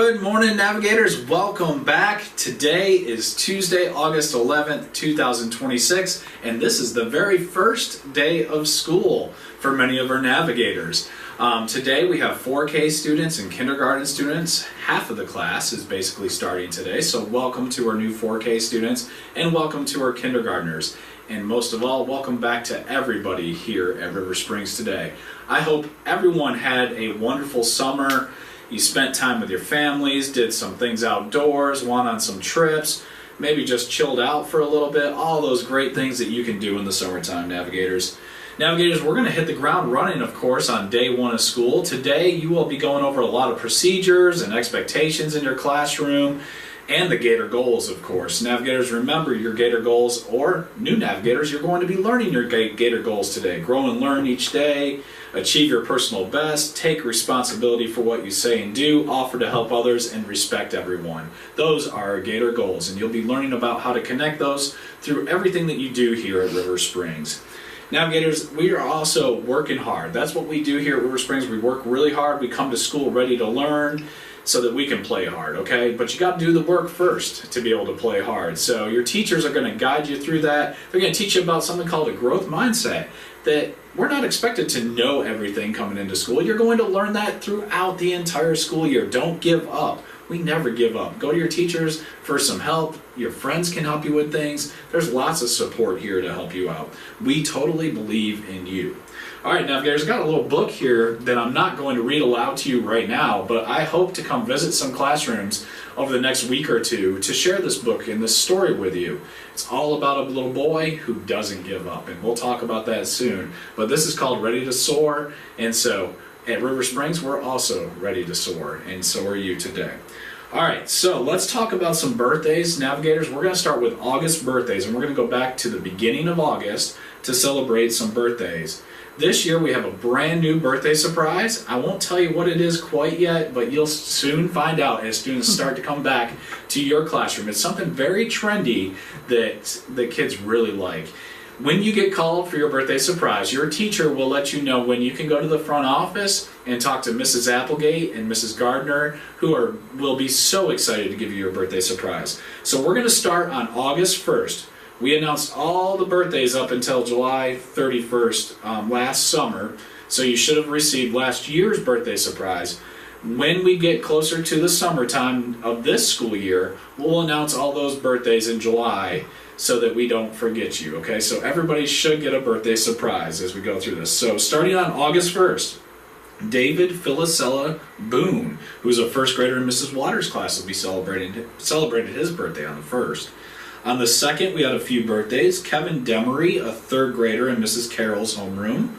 Good morning, navigators. Welcome back. Today is Tuesday, August 11th, 2026, and this is the very first day of school for many of our navigators. Today we have 4K students and kindergarten students. Half of the class is basically starting today, so welcome to our new 4K students and welcome to our kindergartners. And most of all, welcome back to everybody here at River Springs today. I hope everyone had a wonderful summer. You spent time with your families, did some things outdoors, went on some trips, maybe just chilled out for a little bit. All those great things that you can do in the summertime, navigators. Navigators, we're going to hit the ground running, of course, on day one of school. Today, you will be going over a lot of procedures and expectations in your classroom and the Gator goals, of course. Navigators, remember your Gator goals, or new navigators, you're going to be learning your Gator goals today. Grow and learn each day, achieve your personal best, take responsibility for what you say and do, offer to help others, and respect everyone. Those are our Gator goals, and you'll be learning about how to connect those through everything that you do here at River Springs. Navigators, we are also working hard. That's what we do here at River Springs. We work really hard. We come to school ready to learn so that we can play hard, okay? But you got to do the work first to be able to play hard. So your teachers are going to guide you through that. They're going to teach you about something called a growth mindset, that we're not expected to know everything coming into school. You're going to learn that throughout the entire school year. Don't give up. We never give up. Go to your teachers for some help. Your friends can help you with things. There's lots of support here to help you out. We totally believe in you. All right, navigators, I've got a little book here that I'm not going to read aloud to you right now, but I hope to come visit some classrooms over the next week or two to share this book and this story with you. It's all about a little boy who doesn't give up, and we'll talk about that soon. But this is called Ready to Soar, and so at River Springs, we're also ready to soar, and so are you today. All right, so let's talk about some birthdays. Navigators, we're going to start with August birthdays, and we're going to go back to the beginning of August to celebrate some birthdays. This year we have a brand new birthday surprise. I won't tell you what it is quite yet, but you'll soon find out as students start to come back to your classroom. It's something very trendy that the kids really like. When you get called for your birthday surprise, your teacher will let you know when you can go to the front office and talk to Mrs. Applegate and Mrs. Gardner, who will be so excited to give you your birthday surprise. So we're going to start on August 1st. We announced all the birthdays up until July 31st last summer, so you should have received last year's birthday surprise. When we get closer to the summertime of this school year, we'll announce all those birthdays in July so that we don't forget you, okay? So everybody should get a birthday surprise as we go through this. So starting on August 1st, David Philacella Boone, who's a first grader in Mrs. Waters' class, will be celebrated his birthday on the 1st. On the 2nd, we had a few birthdays. Kevin Demery, a third grader in Mrs. Carroll's homeroom.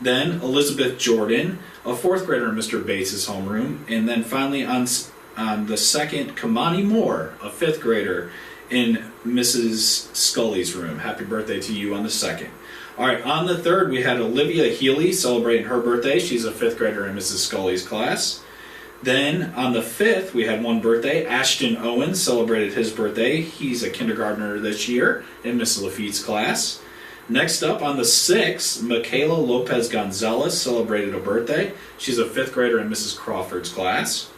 Then Elizabeth Jordan, a fourth grader in Mr. Bates' homeroom. And then finally on the 2nd, Kamani Moore, a fifth grader in Mrs. Scully's room. Happy birthday to you on the 2nd. All right, on the 3rd, we had Olivia Healy celebrating her birthday. She's a fifth grader in Mrs. Scully's class. Then on the 5th, we had one birthday. Ashton Owens celebrated his birthday. He's a kindergartner this year in Miss Lafitte's class. Next up on the 6th, Michaela Lopez Gonzalez celebrated a birthday. She's a fifth grader in Mrs. Crawford's class.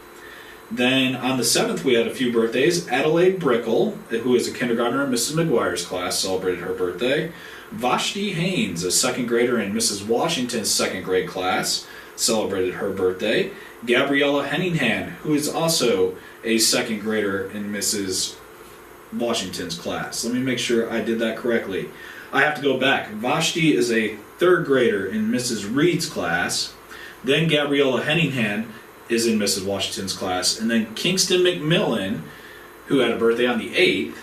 Then on the 7th, we had a few birthdays. Adelaide Brickle, who is a kindergartner in Mrs. McGuire's class, celebrated her birthday. Vashti Haynes, a second grader in Mrs. Washington's second grade class, celebrated her birthday. Gabriella Henningham, who is also a second grader in Mrs. Washington's class. Let me make sure I did that correctly. I have to go back. Vashti is a third grader in Mrs. Reed's class. Then Gabriella Henningham is in Mrs. Washington's class. And then Kingston McMillan, who had a birthday on the 8th,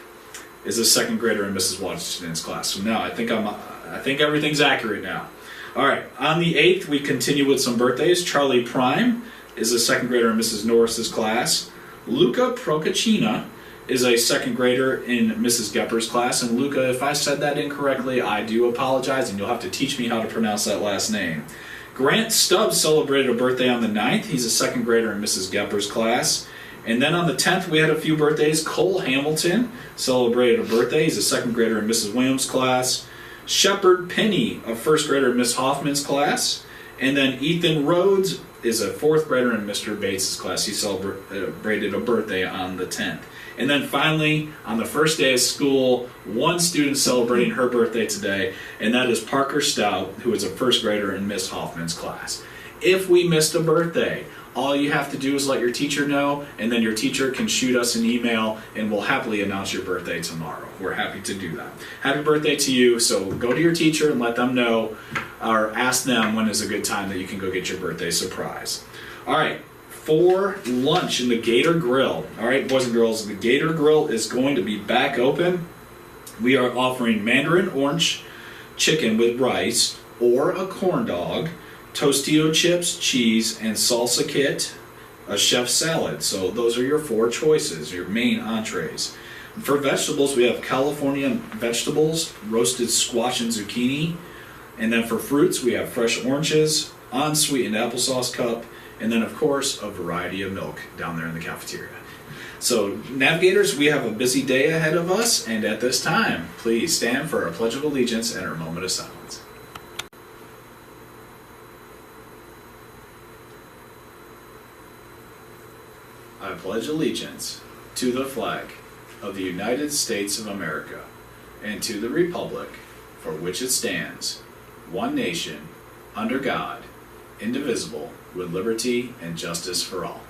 is a second grader in Mrs. Washington's class. So now I think everything's accurate now. All right, on the 8th, we continue with some birthdays. Charlie Prime is a second grader in Mrs. Norris's class. Luca Procaccina is a second grader in Mrs. Gepper's class. And Luca, if I said that incorrectly, I do apologize, and you'll have to teach me how to pronounce that last name. Grant Stubbs celebrated a birthday on the 9th. He's a second grader in Mrs. Gepper's class. And then on the 10th, we had a few birthdays. Cole Hamilton celebrated a birthday. He's a second grader in Mrs. Williams' class. Shepard Penny, a first grader in Miss Hoffman's class. And then Ethan Rhodes is a fourth grader in Mr. Bates' class. He celebrated a birthday on the 10th. And then finally, on the first day of school, one student celebrating her birthday today, and that is Parker Stout, who is a first grader in Miss Hoffman's class. If we missed a birthday, all you have to do is let your teacher know, and then your teacher can shoot us an email, and we'll happily announce your birthday tomorrow. We're happy to do that. Happy birthday to you. So go to your teacher and let them know, or ask them when is a good time that you can go get your birthday surprise. All right. For lunch in the Gator Grill. All right, boys and girls, the Gator Grill is going to be back open. We are offering mandarin orange chicken with rice, or a corn dog, Tostito chips, cheese, and salsa kit, a chef salad. So those are your four choices, your main entrees. For vegetables, we have California vegetables, roasted squash and zucchini. And then for fruits, we have fresh oranges, unsweetened applesauce cup, and then, of course, a variety of milk down there in the cafeteria. So, navigators, we have a busy day ahead of us, and at this time, please stand for our Pledge of Allegiance and our moment of silence. I pledge allegiance to the flag of the United States of America and to the republic for which it stands, one nation, under God, indivisible, with liberty and justice for all.